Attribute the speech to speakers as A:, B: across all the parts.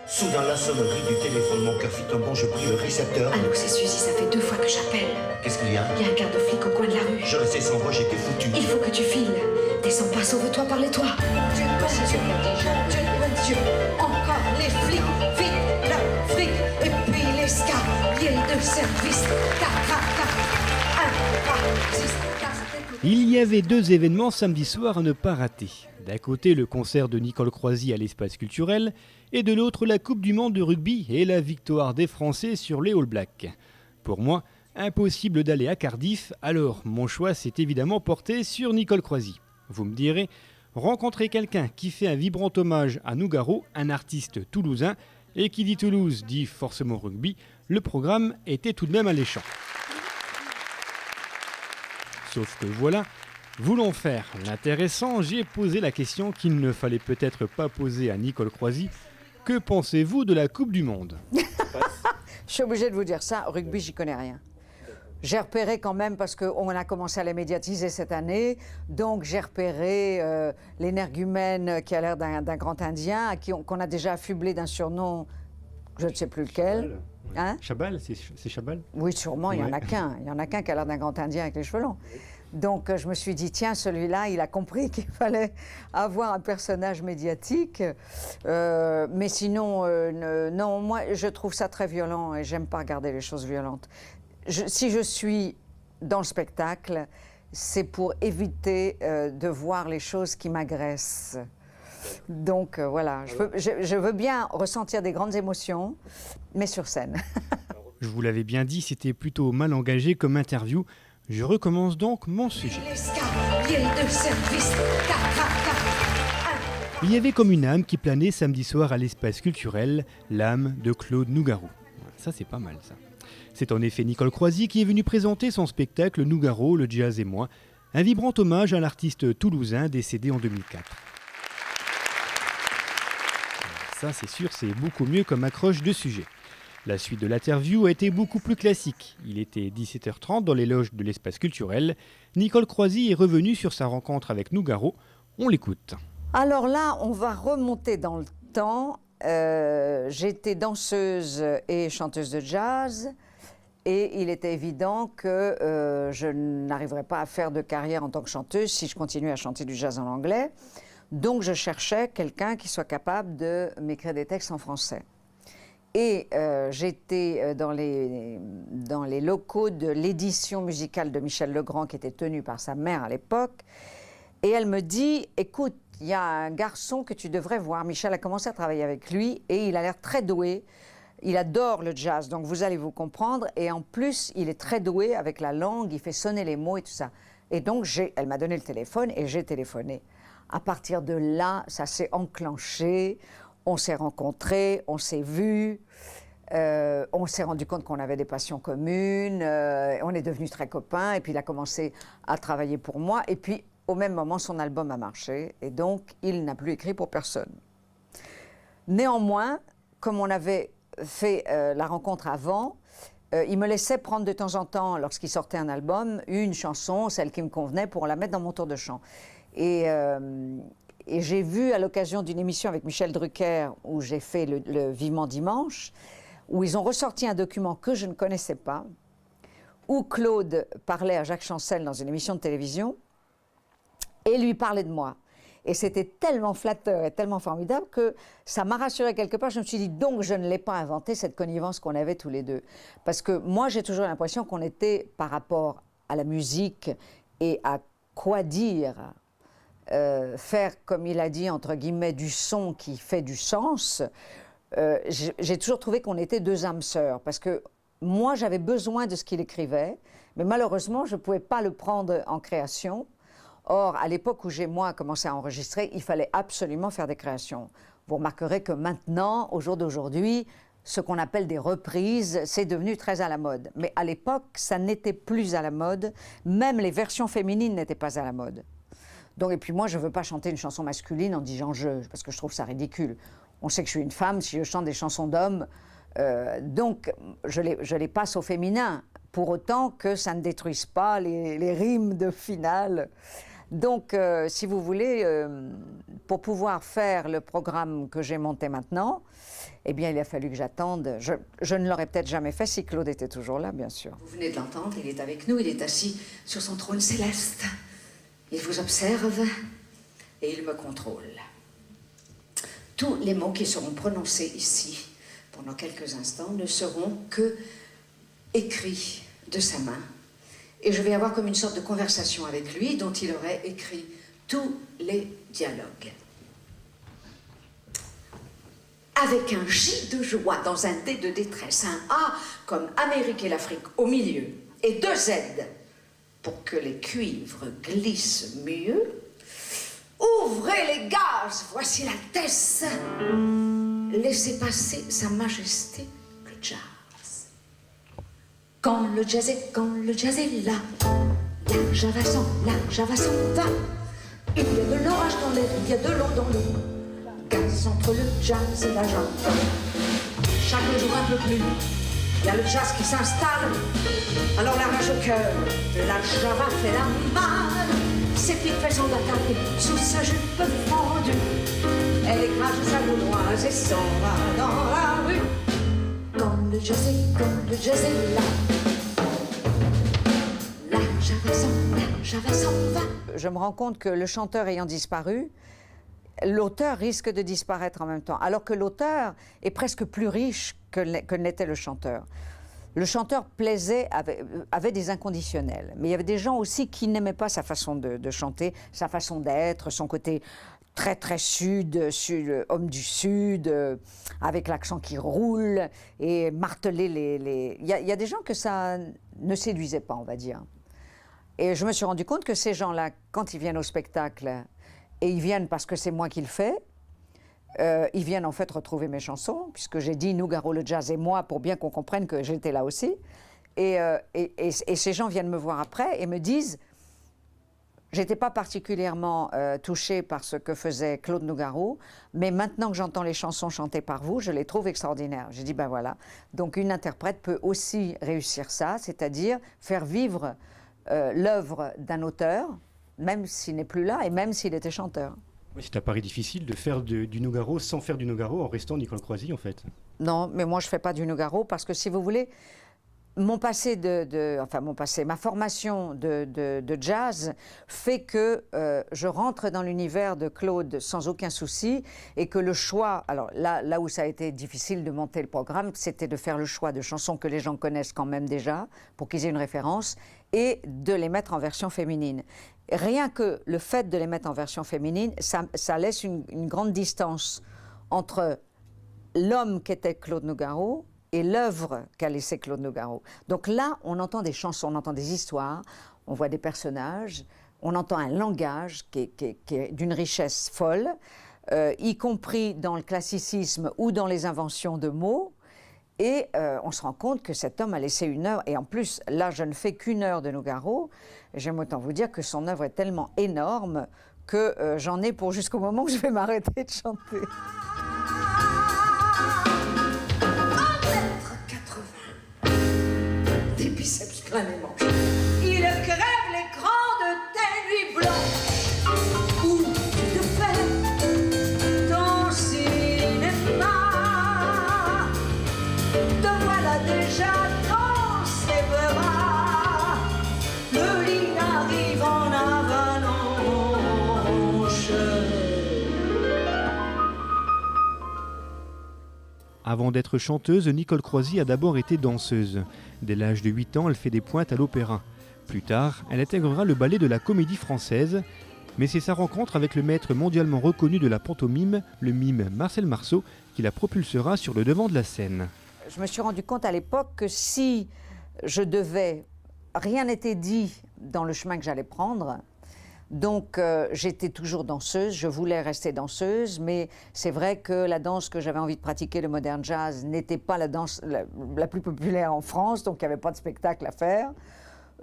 A: Soudain, la sonnerie du téléphone, mon cœur fit un bond, je pris le récepteur.
B: Allô, c'est Suzy, ça fait 2 fois que j'appelle.
A: Qu'est-ce qu'il y a?
B: Il y a un quart de flic au coin de la rue.
A: Je restais sans voix, j'étais foutu.
B: Il faut que tu files. Descends pas, sauve-toi, parlez-toi. Dieu, Dieu, encore les flics, vite, le fric, et puis l'escalier de service.
C: Il y avait 2 événements samedi soir à ne pas rater. D'un côté, le concert de Nicole Croisy à l'espace culturel, et de l'autre, la Coupe du Monde de rugby et la victoire des Français sur les All Blacks. Pour moi, impossible d'aller à Cardiff, alors mon choix s'est évidemment porté sur Nicole Croisy. Vous me direz, rencontrer quelqu'un qui fait un vibrant hommage à Nougaro, un artiste toulousain, et qui dit Toulouse dit forcément rugby, le programme était tout de même alléchant. Sauf que voilà, voulant faire l'intéressant, j'ai posé la question qu'il ne fallait peut-être pas poser à Nicole Croisy. Que pensez-vous de la Coupe du Monde?
D: Je suis obligée de vous dire ça, rugby, j'y connais rien. J'ai repéré quand même, parce qu'on a commencé à les médiatiser cette année, donc j'ai repéré l'énergumène qui a l'air d'un grand Indien, qu'on a déjà affublé d'un surnom, je ne sais plus lequel. Hein?
C: Chabal, c'est Chabal?
D: Oui, sûrement, il n'y en a qu'un. Il y en a qu'un qui a l'air d'un grand Indien avec les cheveux longs. Donc je me suis dit, tiens, celui-là, il a compris qu'il fallait avoir un personnage médiatique. Mais sinon, non, moi, je trouve ça très violent et j'aime pas regarder les choses violentes. Si je suis dans le spectacle, c'est pour éviter de voir les choses qui m'agressent. Donc voilà, je veux bien ressentir des grandes émotions, mais sur scène.
C: Je vous l'avais bien dit, c'était plutôt mal engagé comme interview. Je recommence donc mon sujet. Il y avait comme une âme qui planait samedi soir à l'espace culturel, l'âme de Claude Nougaro. Ça, c'est pas mal, ça. C'est en effet Nicole Croisy qui est venue présenter son spectacle Nougaro, le jazz et moi, un vibrant hommage à l'artiste toulousain décédé en 2004. Ça, c'est sûr, c'est beaucoup mieux comme accroche de sujet. La suite de l'interview a été beaucoup plus classique. Il était 17h30 dans les loges de l'espace culturel. Nicole Croisy est revenue sur sa rencontre avec Nougaro. On l'écoute.
D: Alors là, on va remonter dans le temps. J'étais danseuse et chanteuse de jazz. Et il était évident que je n'arriverais pas à faire de carrière en tant que chanteuse si je continuais à chanter du jazz en anglais. Donc je cherchais quelqu'un qui soit capable de m'écrire des textes en français. Et j'étais dans les locaux de l'édition musicale de Michel Legrand, qui était tenue par sa mère à l'époque. Et elle me dit, écoute, il y a un garçon que tu devrais voir. Michel a commencé à travailler avec lui et il a l'air très doué. Il adore le jazz, donc vous allez vous comprendre. Et en plus, il est très doué avec la langue, il fait sonner les mots et tout ça. Et donc, elle m'a donné le téléphone et j'ai téléphoné. À partir de là, ça s'est enclenché. On s'est rencontrés, on s'est vus, on s'est rendu compte qu'on avait des passions communes, on est devenus très copains, et puis il a commencé à travailler pour moi, et puis au même moment, son album a marché, et donc il n'a plus écrit pour personne. Néanmoins, comme on avait fait la rencontre avant, il me laissait prendre de temps en temps, lorsqu'il sortait un album, une chanson, celle qui me convenait, pour la mettre dans mon tour de chant. Et j'ai vu à l'occasion d'une émission avec Michel Drucker, où j'ai fait le Vivement Dimanche, où ils ont ressorti un document que je ne connaissais pas, où Claude parlait à Jacques Chancel dans une émission de télévision, et lui parlait de moi. Et c'était tellement flatteur et tellement formidable que ça m'a rassurée quelque part. Je me suis dit, donc je ne l'ai pas inventé, cette connivence qu'on avait tous les deux. Parce que moi, j'ai toujours l'impression qu'on était, par rapport à la musique et à quoi dire, faire, comme il a dit, entre guillemets, du son qui fait du sens, j'ai toujours trouvé qu'on était 2 âmes sœurs, parce que moi, j'avais besoin de ce qu'il écrivait, mais malheureusement, je ne pouvais pas le prendre en création. Or, à l'époque où j'ai, moi, commencé à enregistrer, il fallait absolument faire des créations. Vous remarquerez que maintenant, au jour d'aujourd'hui, ce qu'on appelle des reprises, c'est devenu très à la mode. Mais à l'époque, ça n'était plus à la mode. Même les versions féminines n'étaient pas à la mode. Donc, et puis moi, je ne veux pas chanter une chanson masculine en disant « je », parce que je trouve ça ridicule. On sait que je suis une femme, si je chante des chansons d'hommes, donc je les passe au féminin, pour autant que ça ne détruise pas les rimes de finale. Donc, si vous voulez, pour pouvoir faire le programme que j'ai monté maintenant, eh bien, il a fallu que j'attende. Je ne l'aurais peut-être jamais fait si Claude était toujours là, bien sûr.
B: Vous venez de l'entendre, il est avec nous, il est assis sur son trône céleste. Il vous observe et il me contrôle. Tous les mots qui seront prononcés ici, pendant quelques instants, ne seront que écrits de sa main. Et je vais avoir comme une sorte de conversation avec lui dont il aurait écrit tous les dialogues. Avec un J de joie dans un D de détresse, un A comme Amérique et l'Afrique au milieu, et 2 Z pour que les cuivres glissent mieux. Ouvrez les gaz, voici l'Altesse. Laissez passer Sa Majesté le jazz. Quand le jazz est là, la Java s'en va. Il y a de l'orage dans l'air, il y a de l'eau dans l'eau. Gaz entre le jazz et la Java. Chaque jour un peu plus, il y a le jazz qui s'installe. Alors la rage au cœur, la Java fait la malle. Ses petites fesses sont attaquées sous sa jupe fendue. Elle écrase sa boudoise et s'en va dans la rue. Quand le jazz est là, la Java s'en va.
D: Je me rends compte que le chanteur ayant disparu, l'auteur risque de disparaître en même temps, alors que l'auteur est presque plus riche que n'était le chanteur. Le chanteur plaisait, avait des inconditionnels, mais il y avait des gens aussi qui n'aimaient pas sa façon de chanter, sa façon d'être, son côté très très sud, homme du sud, avec l'accent qui roule et marteler les... Il y a des gens que ça ne séduisait pas, on va dire. Et je me suis rendu compte que ces gens-là, quand ils viennent au spectacle, et ils viennent parce que c'est moi qui le fais, ils viennent en fait retrouver mes chansons, puisque j'ai dit Nougaro, le jazz et moi, pour bien qu'on comprenne que j'étais là aussi. Et ces gens viennent me voir après et me disent, j'étais pas particulièrement touchée par ce que faisait Claude Nougaro, mais maintenant que j'entends les chansons chantées par vous, je les trouve extraordinaires. J'ai dit, ben voilà. Donc une interprète peut aussi réussir ça, c'est-à-dire faire vivre l'œuvre d'un auteur, même s'il n'est plus là et même s'il était chanteur.
C: Oui, c'est un pari difficile de faire du Nougaro sans faire du Nougaro en restant Nicole Croisy, en fait.
D: Non, mais moi je ne fais pas du Nougaro parce que si vous voulez, ma formation de jazz fait que je rentre dans l'univers de Claude sans aucun souci et que le choix, alors là où ça a été difficile de monter le programme, c'était de faire le choix de chansons que les gens connaissent quand même déjà pour qu'ils aient une référence et de les mettre en version féminine. Rien que le fait de les mettre en version féminine, ça laisse une grande distance entre l'homme qu'était Claude Nougaro et l'œuvre qu'a laissé Claude Nougaro. Donc là, on entend des chansons, on entend des histoires, on voit des personnages, on entend un langage qui est d'une richesse folle, y compris dans le classicisme ou dans les inventions de mots. Et on se rend compte que cet homme a laissé une œuvre. Et en plus, là, je ne fais qu'une heure de Nougaro. J'aime autant vous dire que son œuvre est tellement énorme que j'en ai pour jusqu'au moment où je vais m'arrêter de chanter.
B: 1m80, des biceps plein les manches. Il crève l'écran de tes nuits blanches où tu te fais ton cinéma. Te voilà déjà dans ses bras. Le lit arrive en avalanche.
C: Avant d'être chanteuse, Nicole Croisy a d'abord été danseuse. Dès l'âge de 8 ans, elle fait des pointes à l'opéra. Plus tard, elle intégrera le ballet de la Comédie Française. Mais c'est sa rencontre avec le maître mondialement reconnu de la pantomime, le mime Marcel Marceau, qui la propulsera sur le devant de la scène.
D: Je me suis rendu compte à l'époque que si je devais... Rien n'était dit dans le chemin que j'allais prendre. Donc j'étais toujours danseuse, je voulais rester danseuse, mais c'est vrai que la danse que j'avais envie de pratiquer, le modern jazz, n'était pas la danse la plus populaire en France, donc il n'y avait pas de spectacle à faire.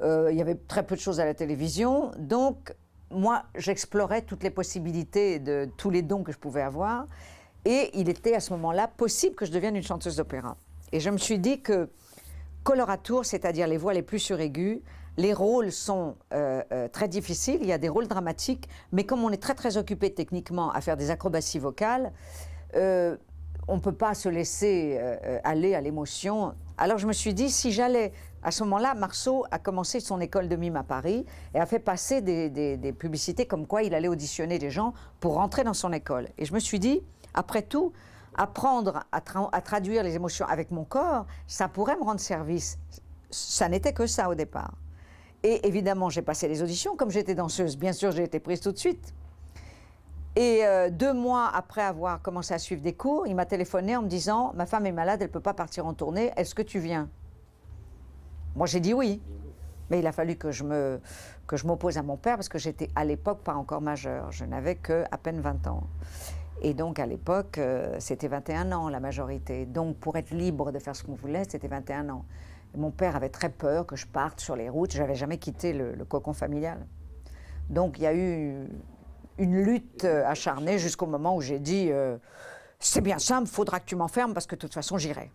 D: Il y avait très peu de choses à la télévision. Donc moi, j'explorais toutes les possibilités de tous les dons que je pouvais avoir. Et il était à ce moment-là possible que je devienne une chanteuse d'opéra. Et je me suis dit que coloratour, c'est-à-dire les voix les plus suraiguës, les rôles sont très difficiles, il y a des rôles dramatiques, mais comme on est très très occupé techniquement à faire des acrobaties vocales, on ne peut pas se laisser aller à l'émotion. Alors je me suis dit, si j'allais... À ce moment-là, Marceau a commencé son école de mime à Paris et a fait passer des publicités comme quoi il allait auditionner des gens pour rentrer dans son école. Et je me suis dit, après tout, apprendre à traduire les émotions avec mon corps, ça pourrait me rendre service. Ça n'était que ça au départ. Et évidemment, j'ai passé les auditions. Comme j'étais danseuse, bien sûr, j'ai été prise tout de suite. Et 2 mois après avoir commencé à suivre des cours, il m'a téléphoné en me disant « Ma femme est malade, elle ne peut pas partir en tournée, est-ce que tu viens ?» Moi, j'ai dit oui. Mais il a fallu que je m'oppose à mon père parce que j'étais à l'époque pas encore majeure. Je n'avais qu'à peine 20 ans. Et donc, à l'époque, c'était 21 ans la majorité. Donc, pour être libre de faire ce qu'on voulait, c'était 21 ans. Et mon père avait très peur que je parte sur les routes. Je n'avais jamais quitté le cocon familial. Donc, il y a eu une lutte acharnée jusqu'au moment où j'ai dit c'est bien simple, il faudra que tu m'enfermes parce que de toute façon, j'irai.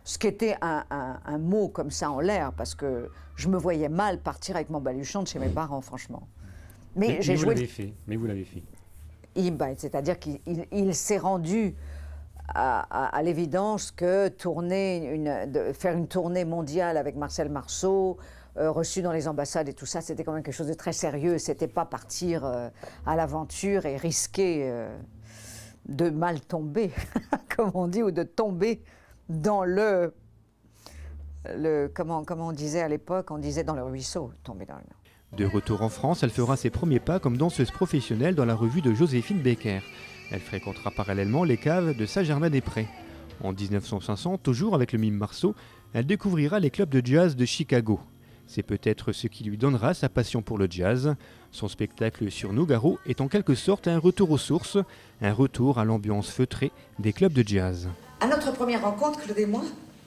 D: Ce qui était un mot comme ça en l'air, parce que je me voyais mal partir avec mon baluchon de chez mes parents, franchement.
C: Mais vous l'avez fait. Mais vous l'avez fait.
D: C'est-à-dire qu'il s'est rendu à l'évidence que faire une tournée mondiale avec Marcel Marceau, reçu dans les ambassades et tout ça, c'était quand même quelque chose de très sérieux. C'était pas partir à l'aventure et risquer de mal tomber, comme on dit, ou de tomber dans comment on disait à l'époque, on disait dans le ruisseau, tomber dans le...
C: De retour en France, elle fera ses premiers pas comme danseuse professionnelle dans la revue de Joséphine Baker. Elle fréquentera parallèlement les caves de Saint-Germain-des-Prés. En 1960, toujours avec le mime Marceau, elle découvrira les clubs de jazz de Chicago. C'est peut-être ce qui lui donnera sa passion pour le jazz. Son spectacle sur Nougaro est en quelque sorte un retour aux sources, un retour à l'ambiance feutrée des clubs de jazz.
B: À notre première rencontre, Claude et moi,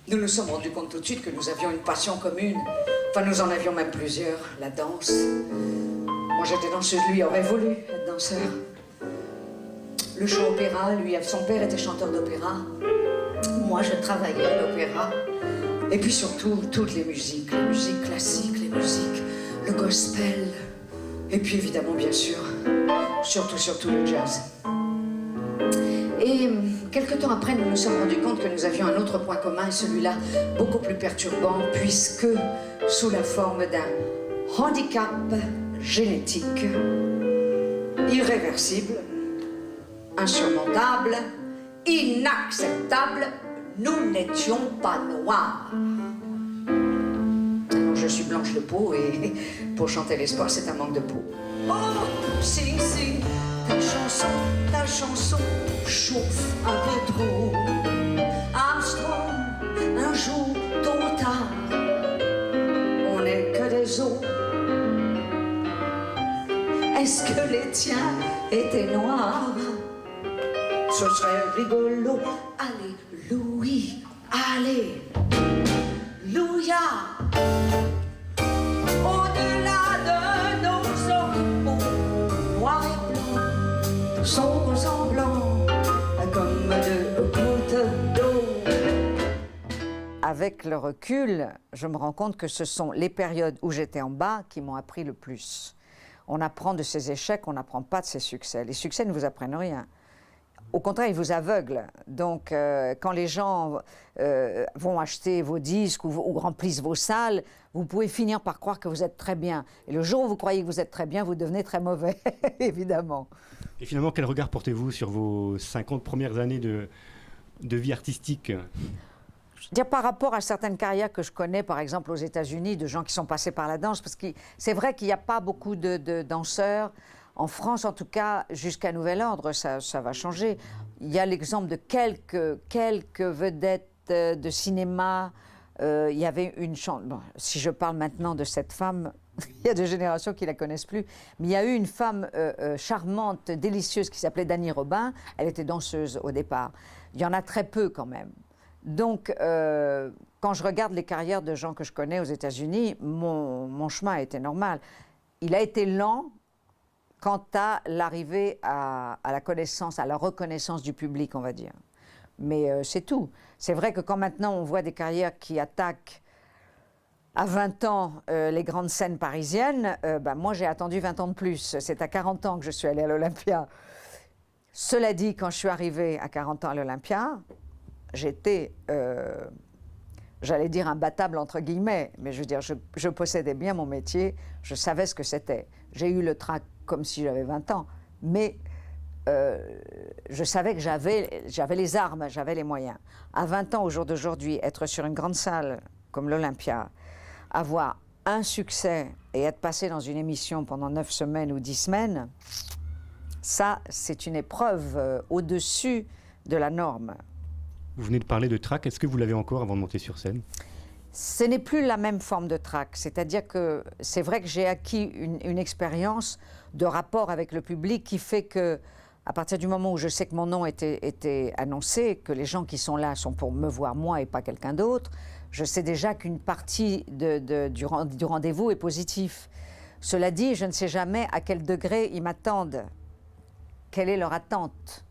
B: nous nous sommes rendus compte tout de suite que nous avions une passion commune. Enfin, nous en avions même plusieurs, la danse. Moi, j'étais danseuse, lui aurait voulu être danseur. Le show opéra, son père était chanteur d'opéra. Moi, je travaillais à l'opéra. Et puis surtout, toutes les musiques classiques, les musiques, le gospel. Et puis évidemment, bien sûr, surtout le jazz. Et quelque temps après, nous nous sommes rendus compte que nous avions un autre point commun, et celui-là beaucoup plus perturbant, puisque sous la forme d'un handicap génétique, irréversible, insurmontable, inacceptable, nous n'étions pas noirs. Alors, je suis blanche de peau et pour chanter l'espoir, c'est un manque de peau. Oh, si, ta chanson chauffe un peu trop. Armstrong, un jour, tôt ou tard, on n'est que des os. Est-ce que les tiens étaient noirs? Ce serait rigolo. Allez, Louis, allez, Louia. Au-delà de nos ormeaux, noirs et blancs, sont ressemblants comme deux gouttes d'eau.
D: Avec le recul, je me rends compte que ce sont les périodes où j'étais en bas qui m'ont appris le plus. On apprend de ses échecs, on n'apprend pas de ses succès. Les succès ne vous apprennent rien. Au contraire, ils vous aveuglent. Donc, quand les gens vont acheter vos disques ou remplissent vos salles, vous pouvez finir par croire que vous êtes très bien. Et le jour où vous croyez que vous êtes très bien, vous devenez très mauvais, évidemment.
C: Et finalement, quel regard portez-vous sur vos 50 premières années de vie artistique ?
D: Je veux dire, par rapport à certaines carrières que je connais, par exemple aux États-Unis, de gens qui sont passés par la danse, parce que c'est vrai qu'il n'y a pas beaucoup de danseurs. En France, en tout cas, jusqu'à nouvel ordre, ça va changer. Il y a l'exemple de quelques vedettes de cinéma. Il y avait une chanteuse. Bon, si je parle maintenant de cette femme, il y a des générations qui ne la connaissent plus. Mais il y a eu une femme charmante, délicieuse, qui s'appelait Dany Robin. Elle était danseuse au départ. Il y en a très peu quand même. Donc, quand je regarde les carrières de gens que je connais aux États-Unis, mon chemin a été normal. Il a été lent quant à l'arrivée à la connaissance, à la reconnaissance du public, on va dire. Mais c'est tout. C'est vrai que quand maintenant on voit des carrières qui attaquent À 20 ans, les grandes scènes parisiennes, moi j'ai attendu 20 ans de plus. C'est à 40 ans que je suis allée à l'Olympia. Cela dit, quand je suis arrivée à 40 ans à l'Olympia, j'étais, j'allais dire imbattable entre guillemets, mais je veux dire, je possédais bien mon métier, je savais ce que c'était. J'ai eu le trac comme si j'avais 20 ans, mais je savais que j'avais les armes, j'avais les moyens. À 20 ans, au jour d'aujourd'hui, être sur une grande salle comme l'Olympia, avoir un succès et être passé dans une émission pendant 9 semaines ou 10 semaines, ça, c'est une épreuve au-dessus de la norme.
C: Vous venez de parler de trac, est-ce que vous l'avez encore avant de monter sur scène?
D: Ce n'est plus la même forme de trac, c'est-à-dire que c'est vrai que j'ai acquis une expérience de rapport avec le public qui fait que, à partir du moment où je sais que mon nom était annoncé, que les gens qui sont là sont pour me voir moi et pas quelqu'un d'autre, je sais déjà qu'une partie du rendez-vous est positif. Cela dit, je ne sais jamais à quel degré ils m'attendent, quelle est leur attente,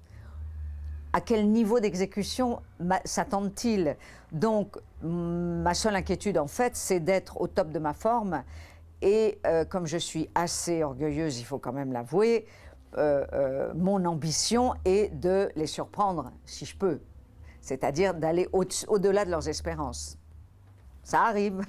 D: à quel niveau d'exécution s'attendent-ils. Donc, ma seule inquiétude, en fait, c'est d'être au top de ma forme. Et comme je suis assez orgueilleuse, il faut quand même l'avouer, mon ambition est de les surprendre, si je peux. C'est-à-dire d'aller au-delà de leurs espérances. Ça arrive.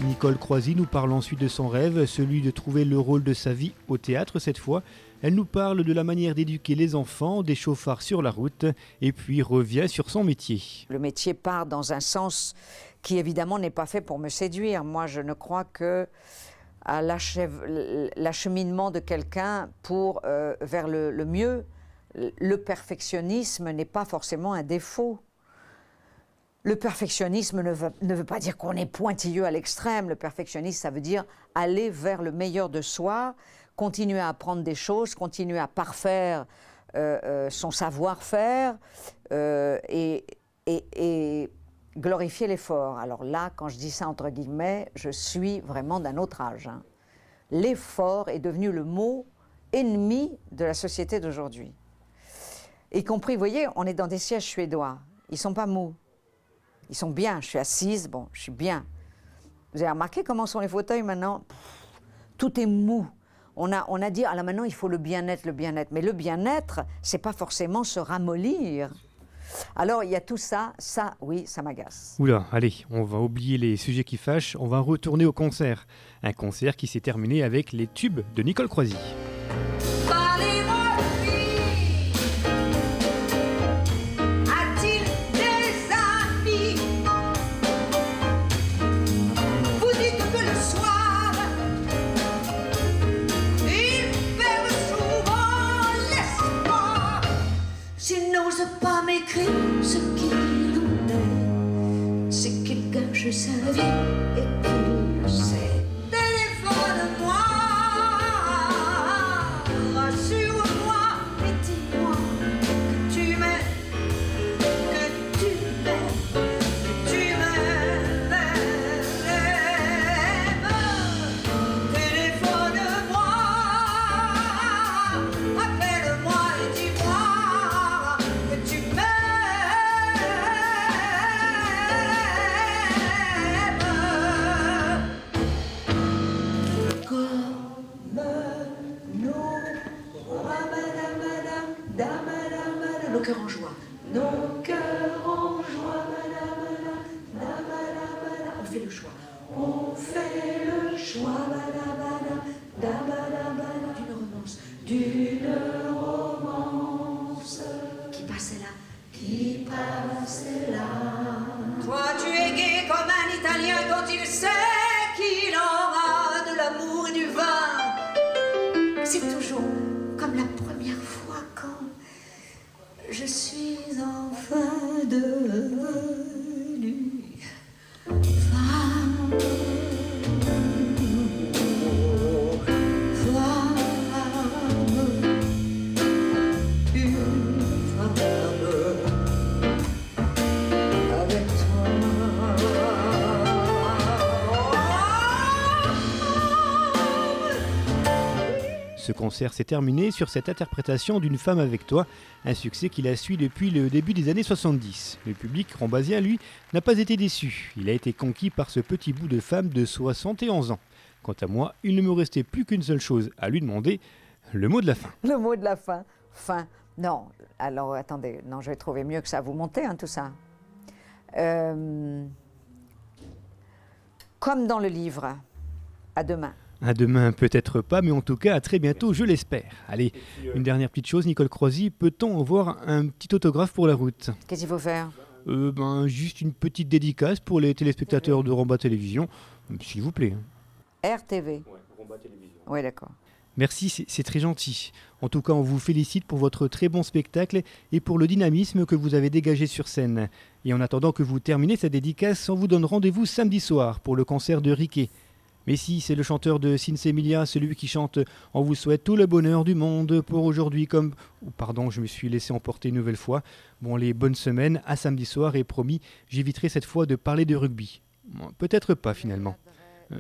C: Nicole Croisy nous parle ensuite de son rêve, celui de trouver le rôle de sa vie au théâtre cette fois. Elle nous parle de la manière d'éduquer les enfants, des chauffards sur la route, et puis revient sur son métier.
D: Le métier part dans un sens qui évidemment n'est pas fait pour me séduire. Moi, je ne crois que à l'acheminement de quelqu'un vers le mieux. Le perfectionnisme n'est pas forcément un défaut. Le perfectionnisme ne veut pas dire qu'on est pointilleux à l'extrême. Le perfectionnisme, ça veut dire aller vers le meilleur de soi, continuer à apprendre des choses, continuer à parfaire son savoir-faire et glorifier l'effort. Alors là, quand je dis ça entre guillemets, je suis vraiment d'un autre âge. Hein. L'effort est devenu le mot ennemi de la société d'aujourd'hui. Y compris, vous voyez, on est dans des sièges suédois. Ils ne sont pas mous. Ils sont bien. Je suis assise, bon, je suis bien. Vous avez remarqué comment sont les fauteuils maintenant? Tout est mou. On a dit, ah là maintenant, il faut le bien-être, le bien-être. Mais le bien-être, c'est pas forcément se ramollir. Alors, il y a tout ça, oui, ça m'agace.
C: Oula, allez, on va oublier les sujets qui fâchent, on va retourner au concert. Un concert qui s'est terminé avec les tubes de Nicole Croisy.
B: Pas m'écrire ce qu'il en est, c'est qu'il gâche sa vie et qu'il le sait. Téléphone-moi, rassure-moi et dis-moi que tu m'aimes, que tu m'aimes, que tu m'aimes. Téléphone-moi, appelle-moi et dis-moi. Nos cœurs en joie. Nos cœurs en joie, madame, madame, madame. On fait le choix. On fait le choix, madame, madame, d'une romance qui passait là, qui passait là. Toi, tu es gai comme un Italien quand il sait qu'il aura de l'amour et du vin. C'est toujours comme la première fois quand je suis enfant.
C: Ce concert s'est terminé sur cette interprétation d'une femme avec toi, un succès qu'il a suivi depuis le début des années 70. Le public rhombasien, lui, n'a pas été déçu. Il a été conquis par ce petit bout de femme de 71 ans. Quant à moi, il ne me restait plus qu'une seule chose à lui demander, le mot de la fin.
D: Le mot de la fin. Fin. Non, alors attendez, non, je vais trouver mieux que ça. Vous montez, hein, tout ça. Comme dans le livre. À demain.
C: À demain, peut-être pas, mais en tout cas, à très bientôt, je l'espère. Allez, une dernière petite chose, Nicole Croisy, peut-on avoir un petit autographe pour la route ?
D: Qu'est-ce qu'il faut faire?
C: Juste une petite dédicace pour les téléspectateurs de Romba Télévision, s'il vous plaît.
D: RTV. Oui, d'accord.
C: Merci, c'est très gentil. En tout cas, on vous félicite pour votre très bon spectacle et pour le dynamisme que vous avez dégagé sur scène. Et en attendant que vous terminez cette dédicace, on vous donne rendez-vous samedi soir pour le concert de Riquet. Mais si, c'est le chanteur de Sinsemilia, celui qui chante « On vous souhaite tout le bonheur du monde pour aujourd'hui comme... » Pardon, je me suis laissé emporter une nouvelle fois. Bon, les bonnes semaines, à samedi soir et promis, j'éviterai cette fois de parler de rugby. Bon, peut-être pas finalement.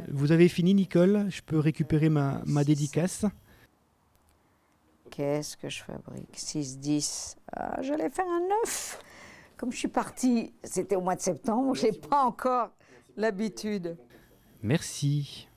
C: Vous avez fini, Nicole? Je peux récupérer ma dédicace?
D: Qu'est-ce que je fabrique? 6, 10. Ah, j'allais faire un 9. Comme je suis partie, c'était au mois de septembre, je n'ai pas encore l'habitude.
C: Merci.